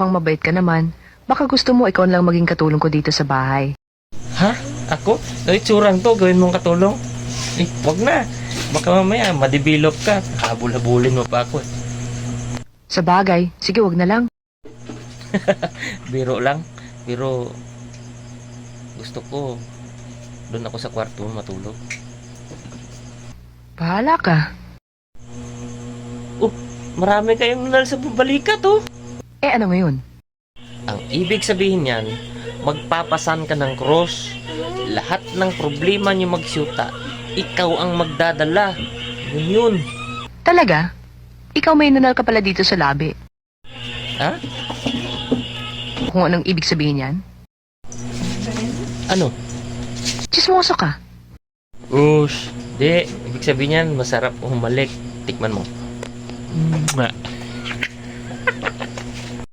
Pang mabait ka naman. Baka gusto mo ikaw lang maging katulong ko dito sa bahay. Ha? Ako? So, itsurang to, gawin mong katulong? Wag na. Baka mamaya, madevelop ka. Habul-habulin mo pa ako. Sa bagay, sige wag na lang. Biro lang. Pero, gusto ko, doon ako sa kwarto matulog. Bahala ka. Marami kayong nunal sa balikat, oh. Eh ano ngayon? Ang ibig sabihin niyan, magpapasan ka ng cross. Lahat ng problema niyo magsyuta, ikaw ang magdadala. Yun. Talaga? Ikaw may nunal ka pala dito sa labi. Ha? Kung anong ibig sabihin yan? Ano? Chismoso ka. Ush. Di, ibig sabihin niyan, masarap humalik. Tikman mo.